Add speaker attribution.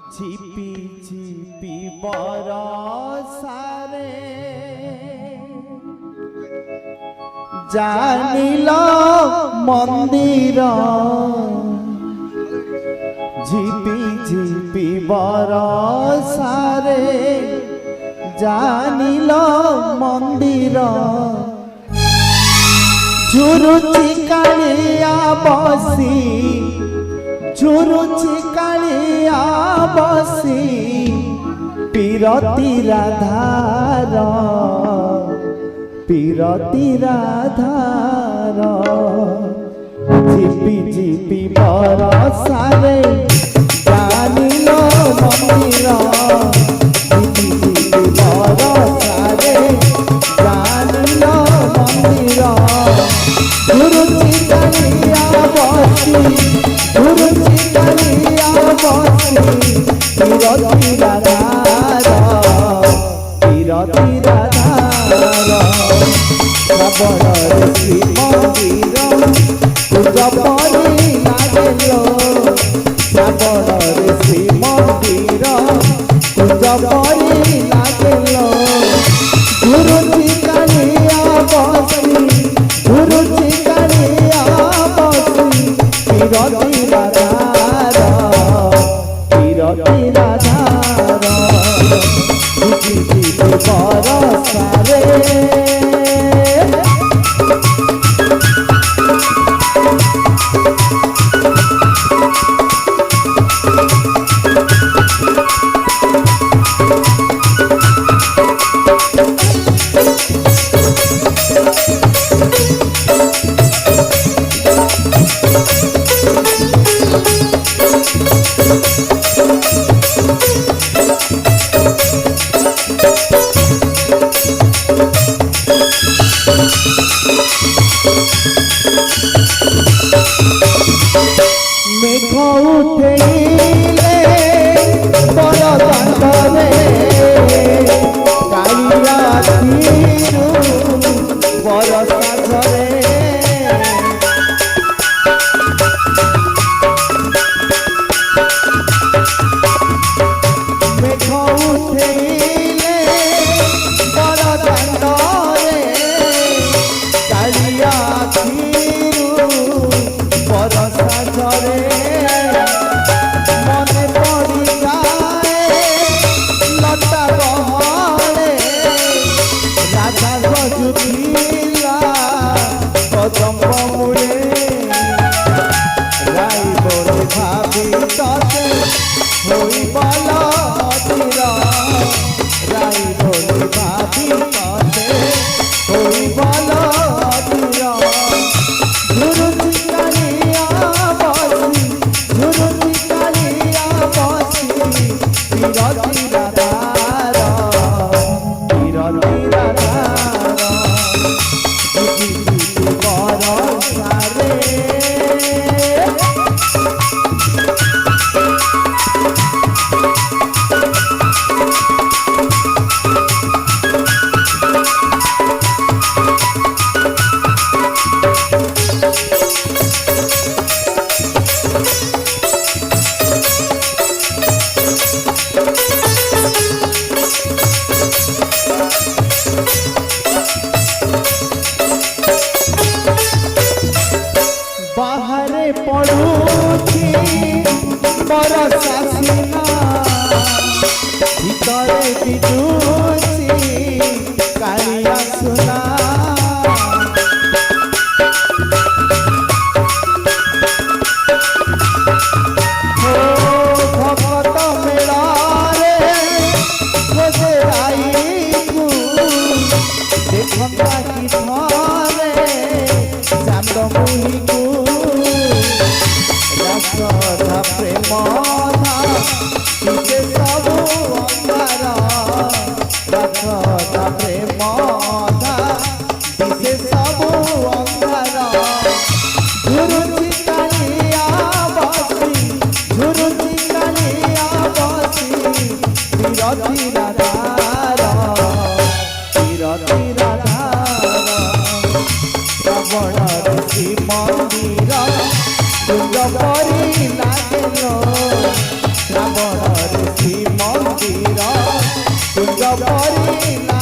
Speaker 1: ঝিপি ঝিপি বরষারে জানিল মন্দির ঝিপি ঝিপি বরষারে জানিল মন্দির ঝুরুচি কালিয়া বসি ঝুরুচি কালিয়া বসি পিরতি রাধার পিরতি রাধার ঝিপি ঝিপি বরষারে জানিল মন্দির ঝিপি ঝিপি বরষারে জানিল মন্দির ঝুরুচি কালিয়া বসি ঝুরুচি কালিয়া বসি পিরতি রাধার পিরতি রাধার শ্রাবণরে শ্রী মন্দির পূজ পরি লাগেল শ্রাবণরে শ্রী মন্দির পূজ পরি লাগেল ঝুরুচি কালিয়া বসি ঝুরুচি কালিয়া বসি পিরতি রাধার পিরতি রাধার ঝিপি ঝিপি বরষারে মেঘ উঠেইলে বড় দাণ্ডরে কালিয়া তীরু বরষা ঝরে মেঘ উঠেইলে বড় দাণ্ডরে কালিয়া তীরু বরষা ঝরে মনে পড়ি যায় লতা বহরে রাধা গজুথিলা কদম্ব মূলে রাই বলে ভাবি ততে হই বল অধীর রাই বলে ভাবি ততে হই বল অধীর ঝুরুচি কালিয়া বসি ঝুরুচি কালিয়া বসি পিরতি রাধার পিরতি রাধার ঝিপি ঝিপি বরষারে বাহারে পড়ুছি বরষা সিনা ভিতরে বিজুছি কালিয়া সোনা ভগত মেলারে খোঁজে আইকু দেখন্তা কি ধরে চান্দ মুহিকু রাধা প্রেম দিছে সবু অঙ্গার রাধা প্রেম দিছে সবু অঙ্গার ঝুরুচি কালিয়া বসি ঝুরুচি কালিয়া বসি পিরতি রাধার পিরতি রাধার শ্রাবণরে শ্রী মন্দির পূজ পরি লাগেল শ্রাবণরে কুঞ্জ পরিলা